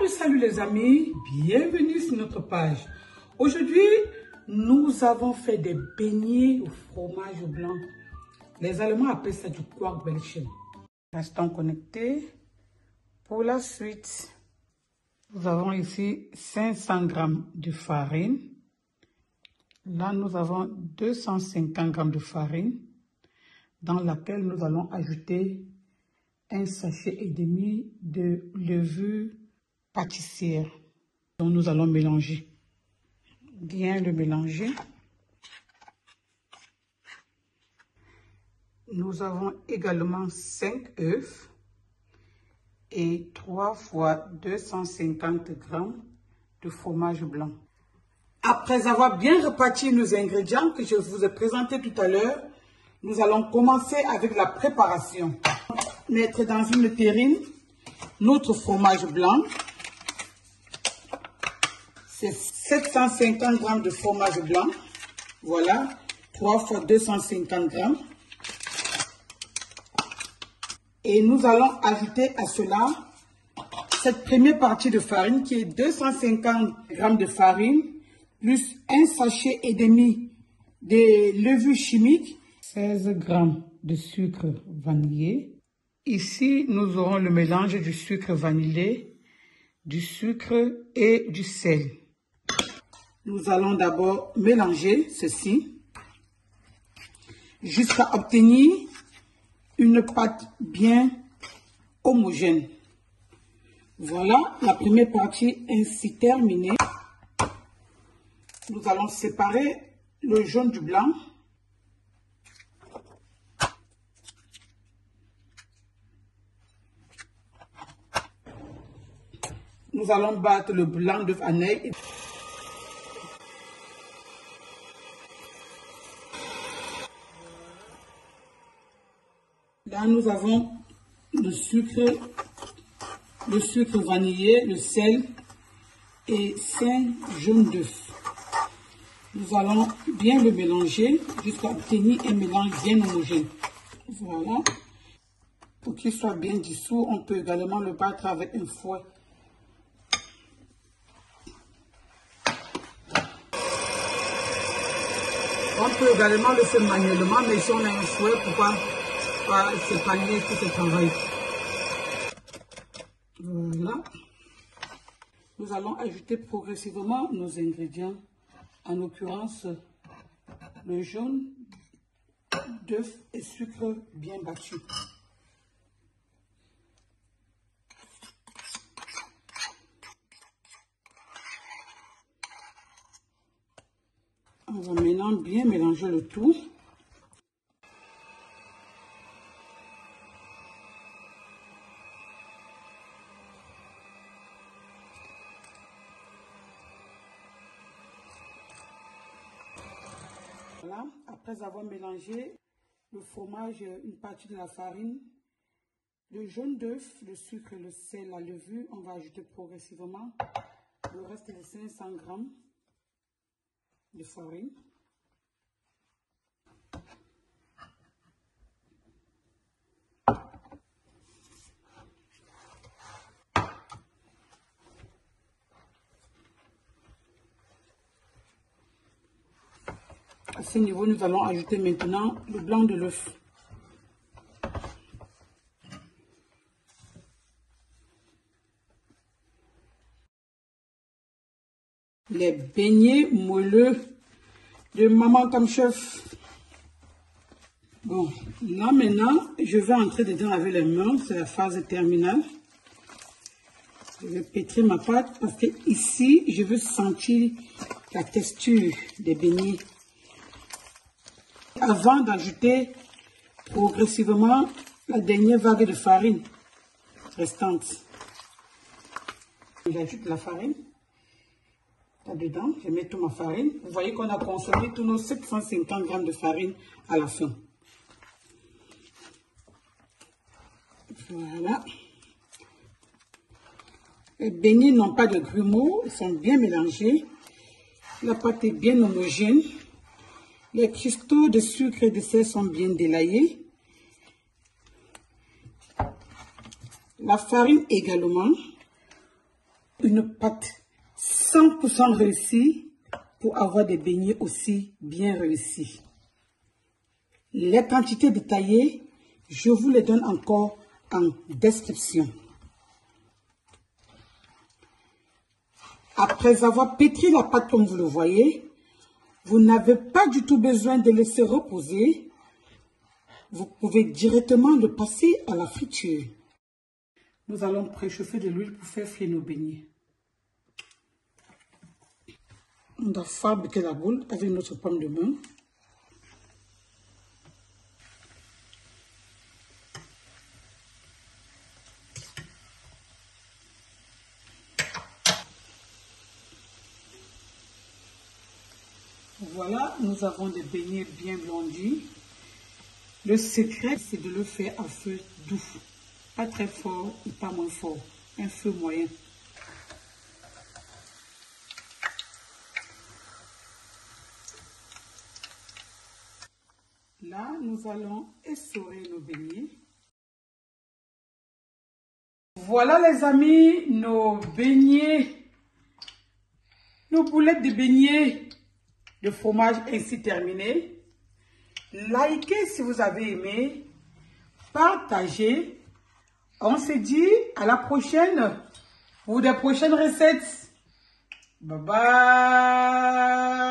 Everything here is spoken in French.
Salut les amis, bienvenue sur notre page. Aujourd'hui, nous avons fait des beignets au fromage blanc. Les Allemands appellent ça du Quarkbällchen. Restons connectés. Pour la suite, nous avons ici 500 g de farine. Là, nous avons 250 g de farine dans laquelle nous allons ajouter un sachet et demi de levure pâtissière. Donc, nous allons mélanger. Bien le mélanger. Nous avons également 5 œufs et 3 fois 250 g de fromage blanc. Après avoir bien réparti nos ingrédients que je vous ai présentés tout à l'heure, nous allons commencer avec la préparation. Mettre dans une terrine notre fromage blanc. C'est 750 g de fromage blanc. Voilà, 3 fois 250 g. Et nous allons ajouter à cela cette première partie de farine qui est 250 g de farine plus un sachet et demi de levure chimique, 16 g de sucre vanillé. Ici, nous aurons le mélange du sucre vanillé, du sucre et du sel. Nous allons d'abord mélanger ceci jusqu'à obtenir une pâte bien homogène. Voilà la première partie ainsi terminée. Nous allons séparer le jaune du blanc. Nous allons battre le blanc d'œuf en ail. Là, nous avons le sucre vanillé, le sel et 5 jaunes d'œufs. Nous allons bien le mélanger jusqu'à obtenir un mélange bien homogène. Voilà. Pour qu'il soit bien dissous, on peut également le battre avec un fouet. On peut également le faire manuellement, mais si on a un fouet, pourquoi pas s'épargner tout ce travail. Voilà. Nous allons ajouter progressivement nos ingrédients, en l'occurrence le jaune d'œuf et sucre bien battu. On va maintenant bien mélanger le tout. Voilà, après avoir mélangé le fromage, une partie de la farine, le jaune d'œuf, le sucre, le sel, la levure, on va ajouter progressivement le reste des 500 g de farine. À ce niveau, nous allons ajouter maintenant le blanc de l'œuf. Les beignets moelleux de Maman Comme Chef. Bon, là maintenant, je vais entrer dedans avec les mains, c'est la phase terminale. Je vais pétrir ma pâte parce que ici, je veux sentir la texture des beignets. Avant d'ajouter progressivement la dernière vague de farine restante. J'ajoute la farine là-dedans, je mets toute ma farine. Vous voyez qu'on a consommé tous nos 750 g de farine à la fin. Voilà. Les beignets n'ont pas de grumeaux, ils sont bien mélangés. La pâte est bien homogène. Les cristaux de sucre et de sel sont bien délayés. La farine également. Une pâte 100% réussie pour avoir des beignets aussi bien réussis. Les quantités détaillées, je vous les donne encore en description. Après avoir pétri la pâte comme vous le voyez, vous n'avez pas du tout besoin de laisser reposer. Vous pouvez directement le passer à la friture. Nous allons préchauffer de l'huile pour faire frire nos beignets. On doit fabriquer la boule avec notre pomme de main. Voilà, nous avons des beignets bien blondis. Le secret, c'est de le faire à feu doux. Pas très fort et pas moins fort. Un feu moyen. Là, nous allons essorer nos beignets. Voilà les amis, nos beignets, nos boulettes de beignets de fromage ainsi terminées. Likez si vous avez aimé, partagez. On se dit à la prochaine pour des prochaines recettes. Bye bye.